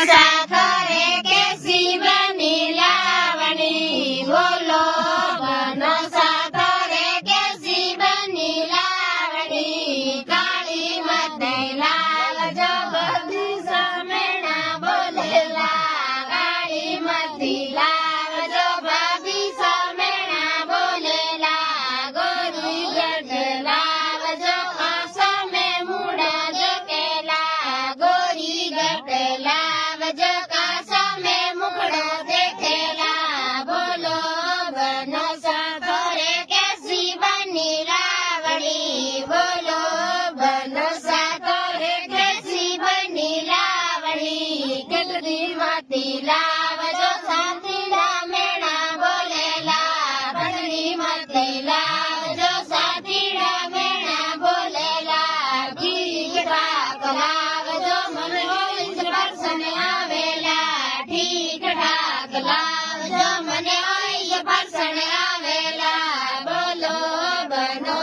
સાખરે કેસી બની લાવણી બોલો બનો સાખરે કેસી બની લાવણી કાળી મતે લાવજો બધી સમેણા બોલેલા કાળી મતી લાવજો બધી સમેણા બોલેલા ગોરી ગઢ લાવજો આસમે મુડા જકેલા ગોરી ગઢ લાવજો કાસમે મુખડો દેખેલા બોલો બનો સાખરે કેસી બની લાવણી બોલો બનો સાખરે કેસી બની લાવણી કેટલી માતી લાવજો સાથીડા મેણા બોલેલા કેટલી માતી લાવજો સાથીડા મેણા બોલેલા ઠીક ઠાક લાવજો મને હોય પરસને આવેલા ઠીક ઠાક લાવજો મને હોય પરસને આવેલા બોલો બનો